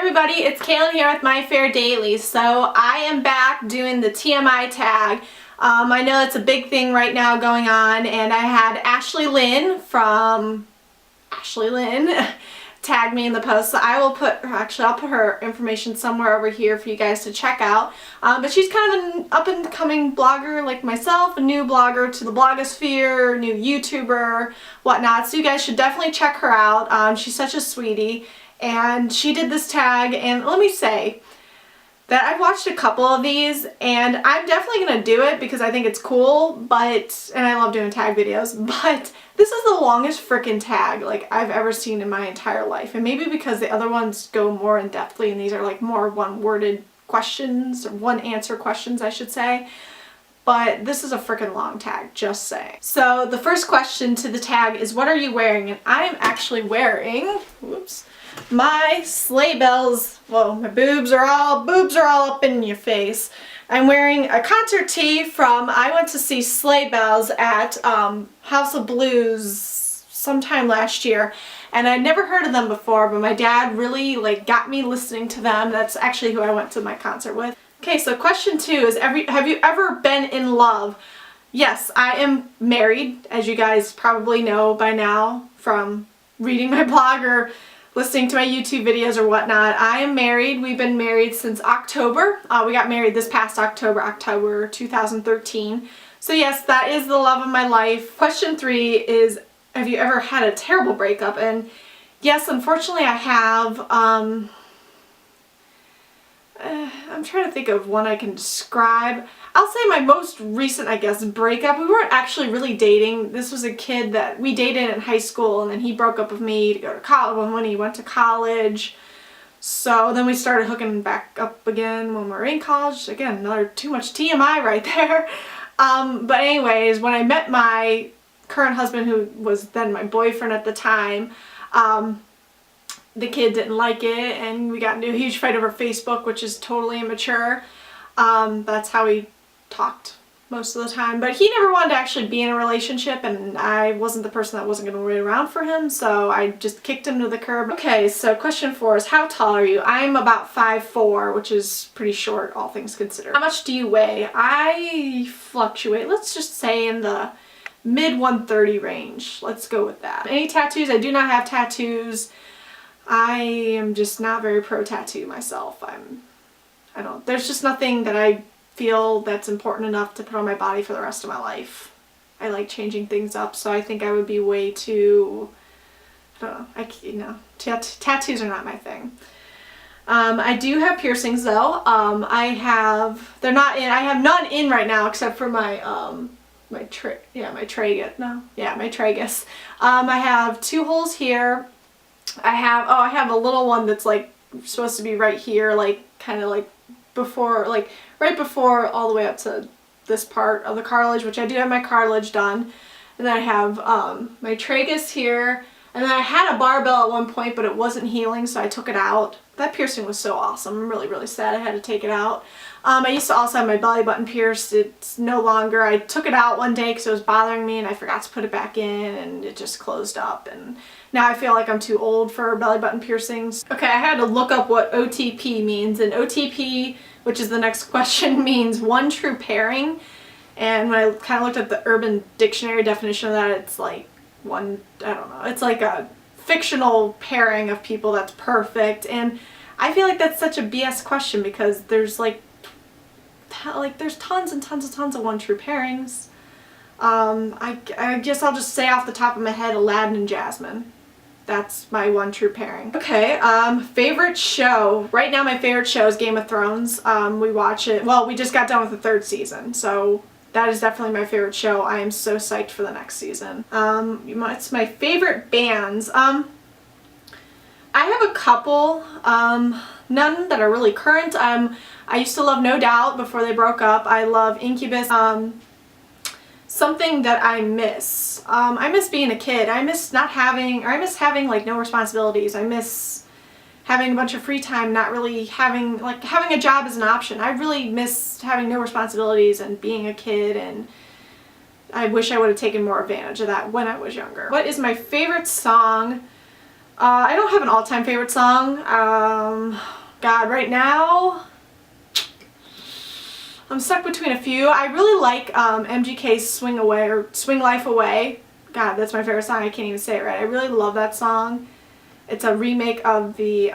everybody, it's Kaylin here with My Fair Daily. So I am back doing the TMI tag. I know it's a big thing right now going on, and I had Ashley Lynn from Ashley Lynn tag me in the post. So I will put her, I'll put her information somewhere over here for you guys to check out. But she's kind of an up and coming blogger like myself, a new blogger to the blogosphere, new YouTuber, whatnot. So you guys should definitely check her out. She's such a sweetie. And she did this tag, and let me say that I've watched a couple of these, and I'm definitely going to do it because I think it's cool, and I love doing tag videos, but this is the longest frickin' tag like I've ever seen in my entire life. And maybe because the other ones go more in depthly, and these are like more one-worded questions, or one-answer questions I should say. But this is a freaking long tag, just saying. So the first question to the tag is, what are you wearing? And I'm actually wearing, whoops, my sleigh bells. Well, my boobs are all up in your face. I'm wearing a concert tee from, I went to see Sleigh Bells at House of Blues sometime last year. And I'd never heard of them before, but my dad really got me listening to them. That's actually who I went to my concert with. Okay, so question 2 is, have you ever been in love? Yes, I am married, as you guys probably know by now from reading my blog or listening to my YouTube videos or whatnot. I am married. We've been married since October. We got married this past October 2013. So yes, that is the love of my life. Question 3 is, have you ever had a terrible breakup? And yes, unfortunately I have. I'm trying to think of one I can describe. I'll say my most recent, I guess, breakup. We weren't actually really dating. This was a kid that we dated in high school, and then he broke up with me to go to college when he went to college. So then we started hooking back up again when we were in college. Again, another too much TMI right there. But anyways, when I met my current husband, who was then my boyfriend at the time, the kid didn't like it, and we got into a huge fight over Facebook, which is totally immature. That's how we talked most of the time. But he never wanted to actually be in a relationship, and I wasn't the person that wasn't going to wait around for him, so I just kicked him to the curb. Okay, so question 4 is, how tall are you? I'm about 5'4", which is pretty short, all things considered. How much do you weigh? I fluctuate, let's just say in the mid 130 range. Let's go with that. Any tattoos? I do not have tattoos. I am just not very pro tattoo myself. There's just nothing that I feel that's important enough to put on my body for the rest of my life. I like changing things up, so I think I would be way too, I don't know, tattoos are not my thing. I do have piercings though. I have none in right now except for my tragus. I have 2 holes here. I have a little one that's supposed to be right here, kind of right before all the way up to this part of the cartilage, which I do have my cartilage done. And then I have my tragus here, and then I had a barbell at one point, but it wasn't healing, so I took it out. That piercing was so awesome. I'm really, really sad I had to take it out. I used to also have my belly button pierced. It's no longer. I took it out one day because it was bothering me, and I forgot to put it back in, and it just closed up. And now I feel like I'm too old for belly button piercings. Okay, I had to look up what OTP means, and OTP, which is the next question, means one true pairing. And when I kind of looked at the Urban Dictionary definition of that, it's like it's like a fictional pairing of people that's perfect. And I feel like that's such a BS question because there's there's tons and tons of one true pairings. I guess I'll just say off the top of my head, Aladdin and Jasmine. That's my one true pairing. Okay, favorite show. Right now my favorite show is Game of Thrones. We watch it, well, we just got done with the 3rd season, so that is definitely my favorite show. I am so psyched for the next season. It's my favorite bands. I have a couple, none that are really current. I used to love No Doubt before they broke up. I love Incubus. Something that I miss. I miss being a kid. I miss having no responsibilities. I miss having a bunch of free time, not really having a job as an option. I really miss having no responsibilities and being a kid, and I wish I would have taken more advantage of that when I was younger. What is my favorite song? I don't have an all-time favorite song. God, right now I'm stuck between a few. I really like MGK's Swing Away or Swing Life Away. God, that's my favorite song. I can't even say it right. I really love that song. It's a remake of the,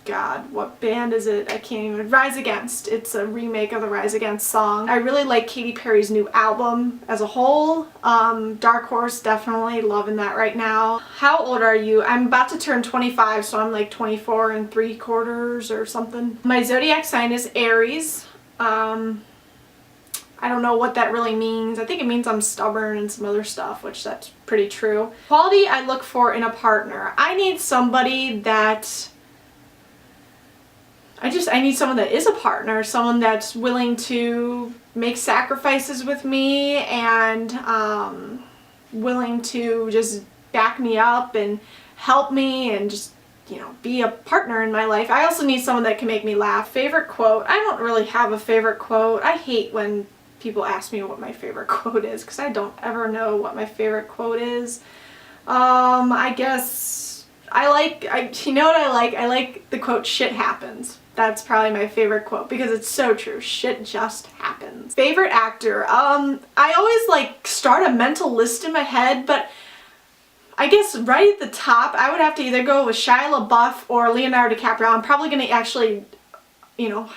God, what band is it? I can't even, Rise Against. It's a remake of the Rise Against song. I really like Katy Perry's new album as a whole. Dark Horse, definitely loving that right now. How old are you? I'm about to turn 25, so I'm like 24 and 3/4 or something. My zodiac sign is Aries. I don't know what that really means. I think it means I'm stubborn and some other stuff, which that's pretty true. Quality I look for in a partner. I need somebody that I need someone that is a partner, someone that's willing to make sacrifices with me and willing to just back me up and help me and just, you know, be a partner in my life. I also need someone that can make me laugh. Favorite quote? I don't really have a favorite quote. I hate when people ask me what my favorite quote is because I don't ever know what my favorite quote is. I guess you know what I like? I like the quote, "Shit happens." That's probably my favorite quote because it's so true. Shit just happens. Favorite actor? I always like start a mental list in my head, but I guess right at the top, I would have to either go with Shia LaBeouf or Leonardo DiCaprio. I'm probably going to actually, you know,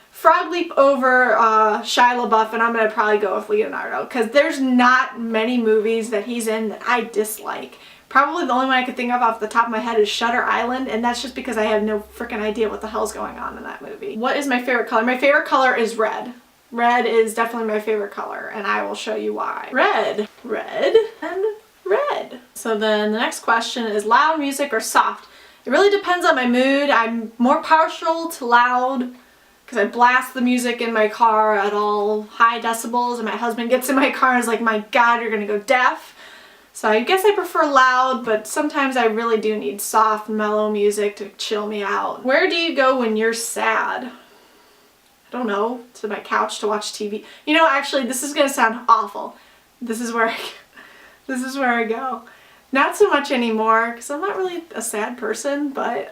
frog leap over Shia LaBeouf, and I'm going to probably go with Leonardo because there's not many movies that he's in that I dislike. Probably the only one I could think of off the top of my head is Shutter Island, and that's just because I have no freaking idea what the hell's going on in that movie. What is my favorite color? My favorite color is red. Red is definitely my favorite color, and I will show you why. Red, red, and red. So then the next question is loud music or soft? It really depends on my mood. I'm more partial to loud because I blast the music in my car at all high decibels, and my husband gets in my car and is like, "My God, you're gonna go deaf." So I guess I prefer loud, but sometimes I really do need soft, mellow music to chill me out. Where do you go when you're sad? I don't know, to my couch to watch TV. You know, actually, this is gonna sound awful. This is where I go. Not so much anymore, because I'm not really a sad person, but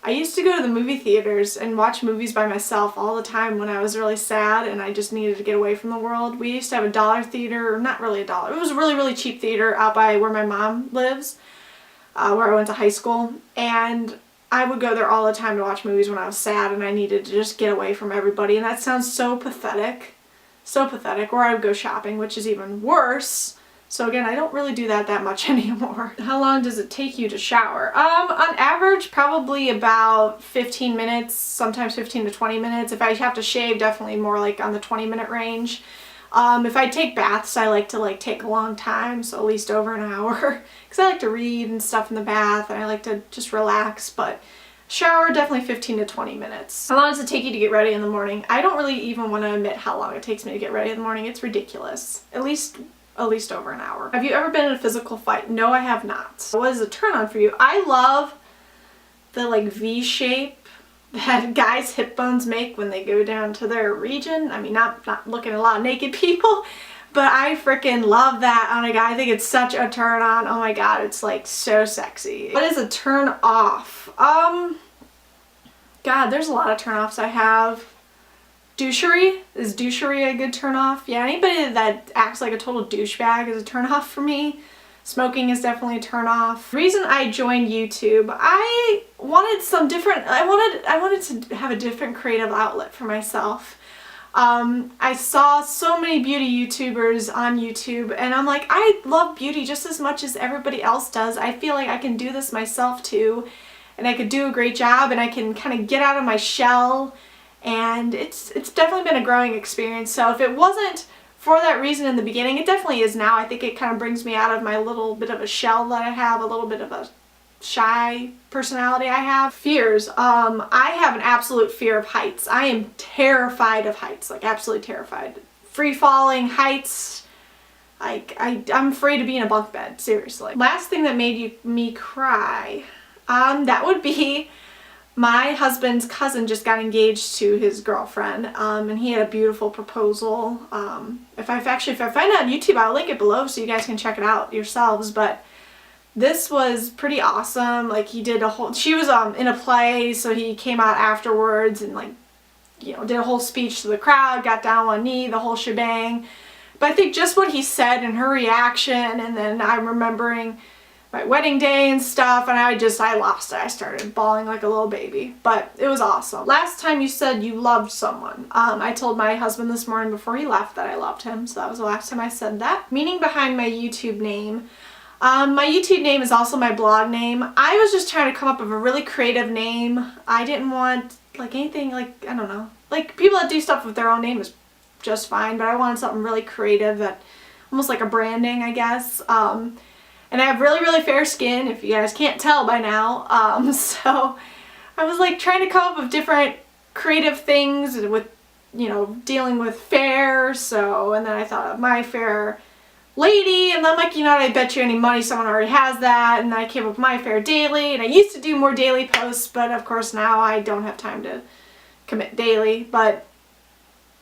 I used to go to the movie theaters and watch movies by myself all the time when I was really sad and I just needed to get away from the world. We used to have a dollar theater, or not really a dollar, it was a really, really cheap theater out by where my mom lives, where I went to high school, and I would go there all the time to watch movies when I was sad and I needed to just get away from everybody, and that sounds so pathetic. So pathetic. Or I would go shopping, which is even worse. So again, I don't really do that much anymore. How long does it take you to shower? On average, probably about 15 minutes, sometimes 15 to 20 minutes. If I have to shave, definitely more like on the 20-minute range. If I take baths, I like to take a long time, so at least over an hour. Because I like to read and stuff in the bath, and I like to just relax, but shower, definitely 15 to 20 minutes. How long does it take you to get ready in the morning? I don't really even want to admit how long it takes me to get ready in the morning. It's ridiculous. At least over an hour. Have you ever been in a physical fight? No, I have not. What is a turn on for you? I love the V shape that guys' hip bones make when they go down to their region. I mean, not looking at a lot of naked people, but I freaking love that on a guy. I think it's such a turn on. Oh my God, it's so sexy. What is a turn off? God, there's a lot of turn offs I have. Douchery? Is douchery a good turn off? Yeah, anybody that acts like a total douchebag is a turn off for me. Smoking is definitely a turn off. The reason I joined YouTube, I wanted I wanted to have a different creative outlet for myself. I saw so many beauty YouTubers on YouTube, and I'm like, I love beauty just as much as everybody else does. I feel like I can do this myself too, and I could do a great job, and I can kind of get out of my shell. And it's definitely been a growing experience. So if it wasn't for that reason in the beginning, it definitely is now. I think it kind of brings me out of my little bit of a shell that I have, a little bit of a shy personality I have. Fears. I have an absolute fear of heights. I am terrified of heights, absolutely terrified. Free falling, heights. I'm afraid to be in a bunk bed, seriously. Last thing that made me cry, that would be my husband's cousin just got engaged to his girlfriend, and he had a beautiful proposal. If I find it on YouTube, I'll link it below so you guys can check it out yourselves. But This was pretty awesome. Like, he did a whole, she was in a play, so he came out afterwards and, like, you know, did a whole speech to the crowd, got down on one knee, the whole shebang. But I think just what he said and her reaction, and then I'm remembering my wedding day and stuff, and I lost it. I started bawling like a little baby, but it was awesome. Last time you said you loved someone. I told my husband this morning before he left that I loved him, so that was the last time I said that. Meaning behind my YouTube name. My YouTube name is also my blog name. I was just trying to come up with a really creative name. I didn't want like anything like, I don't know, like people that do stuff with their own name is just fine, but I wanted something really creative, that almost like a branding, I guess. And I have really, really fair skin, if you guys can't tell by now. So I was like trying to come up with different creative things with, you know, dealing with fair. So, and then I thought of My Fair Lady, and I'm like, you know, I bet you any money someone already has that. And then I came up with My Fair Daily, and I used to do more daily posts, but of course now I don't have time to commit daily. But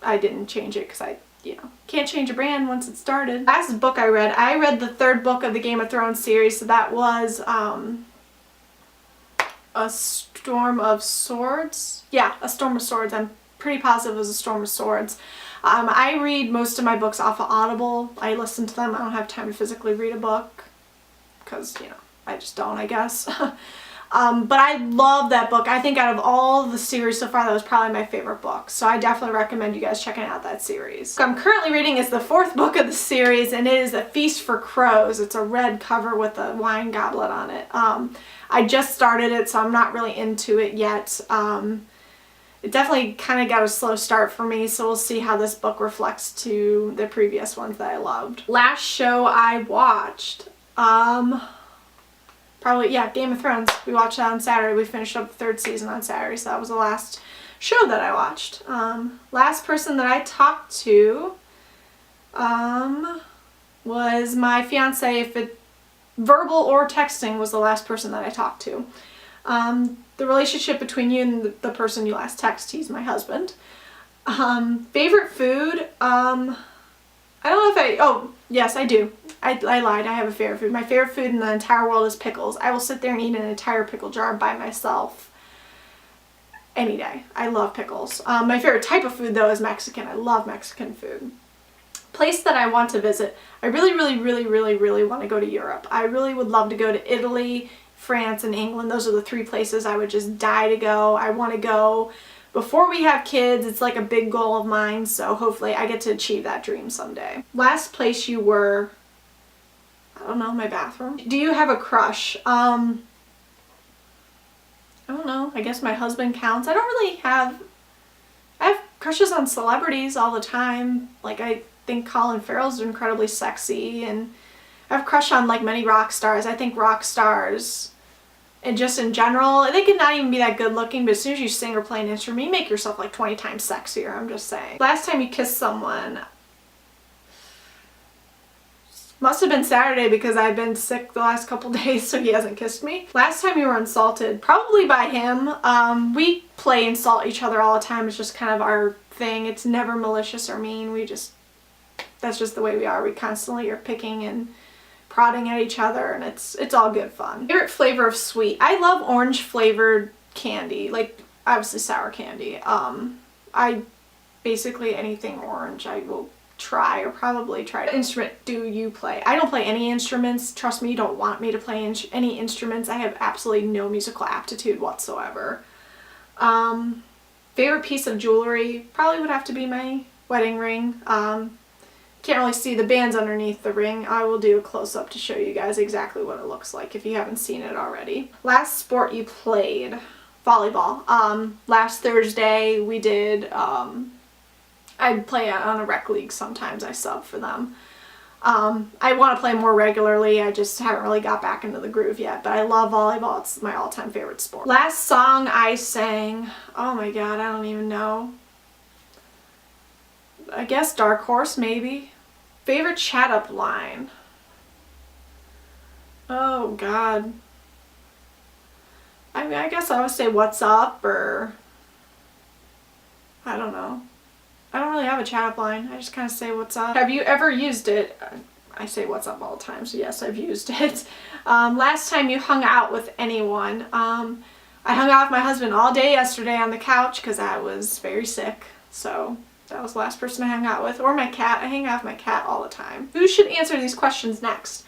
I didn't change it because I, you know, can't change a brand once it started. Last book I read the third book of the Game of Thrones series, so that was A Storm of Swords. Yeah, A Storm of Swords. I'm pretty positive it was A Storm of Swords. I read most of my books off of Audible. I listen to them. I don't have time to physically read a book because, you know, I just don't, I guess. But I love that book. I think out of all the series so far, that was probably my favorite book. So I definitely recommend you guys checking out that series. I'm currently reading is the fourth book of the series, and it is A Feast for Crows. It's a red cover with a wine goblet on it. I just started it, so I'm not really into it yet. It definitely kind of got a slow start for me, so we'll see how this book reflects to the previous ones that I loved. Last show I watched, probably, yeah, Game of Thrones. We watched that on Saturday. We finished up the third season on Saturday, so that was the last show that I watched. Last person that I talked to was my fiance. If it verbal or texting was the last person that I talked to. The relationship between you and the person you last text, he's my husband. Favorite food, I don't know if oh, yes, I do. I lied, I have a favorite food. My favorite food in the entire world is pickles. I will sit there and eat an entire pickle jar by myself any day. I love pickles. My favorite type of food, though, is Mexican. I love Mexican food. Place that I want to visit. I really want to go to Europe. I really would love to go to Italy, France, and England. Those are the three places I would just die to go. I want to go before we have kids. It's like a big goal of mine, so hopefully I get to achieve that dream someday. Last place you were, I don't know, my bathroom. Do you have a crush? I don't know. I guess my husband counts. I don't really have, I have crushes on celebrities all the time. Like, I think Colin Farrell's incredibly sexy, and I have a crush on like many rock stars. I think rock stars, and just in general, they could not even be that good looking, but as soon as you sing or play an instrument, you make yourself like 20 times sexier, I'm just saying. Last time you kissed someone, must have been Saturday because I've been sick the last couple days, so he hasn't kissed me. Last time you were insulted, probably by him. We play insult each other all the time. It's just kind of our thing. It's never malicious or mean. That's just the way we are. We constantly are picking and prodding at each other, and it's all good fun. Favorite flavor of sweet? I love orange flavored candy, like obviously sour candy. I basically anything orange I will try or probably try. What instrument do you play? I don't play any instruments. Trust me, you don't want me to play any instruments. I have absolutely no musical aptitude whatsoever. Favorite piece of jewelry probably would have to be my wedding ring. Can't really see the bands underneath the ring. I will do a close-up to show you guys exactly what it looks like if you haven't seen it already. Last sport you played? Volleyball. Last Thursday we did, I play on a rec league sometimes. I sub for them. I want to play more regularly. I just haven't really got back into the groove yet, but I love volleyball. It's my all-time favorite sport. Last song I sang, oh my god, I don't even know. I guess Dark Horse, maybe. Favorite chat up line? Oh god. I mean, I guess I would say what's up, or I don't know. I don't really have a chat up line. I just kind of say what's up. Have you ever used it? I say what's up all the time, so yes, I've used it. Last time you hung out with anyone. I hung out with my husband all day yesterday on the couch because I was very sick. So that was the last person I hung out with. Or my cat. I hang out with my cat all the time. Who should answer these questions next?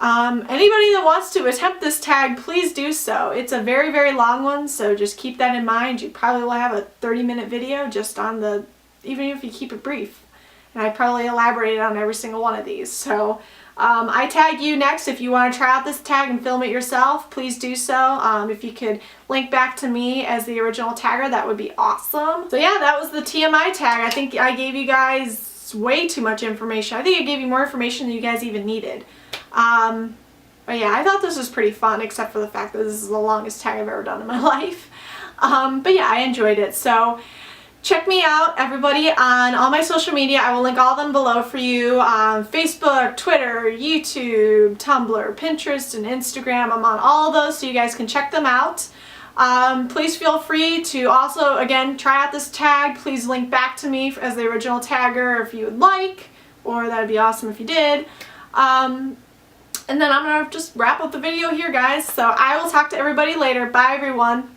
Anybody that wants to attempt this tag, please do so. It's a very, very long one, so just keep that in mind. You probably will have a 30-minute video just on the, even if you keep it brief. And I probably elaborated on every single one of these. So I tag you next. If you want to try out this tag and film it yourself, please do so. If you could link back to me as the original tagger, that would be awesome. So yeah, that was the TMI tag. I think I gave you guys way too much information. I think I gave you more information than you guys even needed. But yeah, I thought this was pretty fun, except for the fact that this is the longest tag I've ever done in my life. But yeah, I enjoyed it. So check me out, everybody, on all my social media. I will link all of them below for you. Facebook, Twitter, YouTube, Tumblr, Pinterest, and Instagram. I'm on all of those, so you guys can check them out. Please feel free to also, again, try out this tag. Please link back to me as the original tagger if you would like, or that would be awesome if you did. And then I'm going to just wrap up the video here, guys. So I will talk to everybody later. Bye, everyone.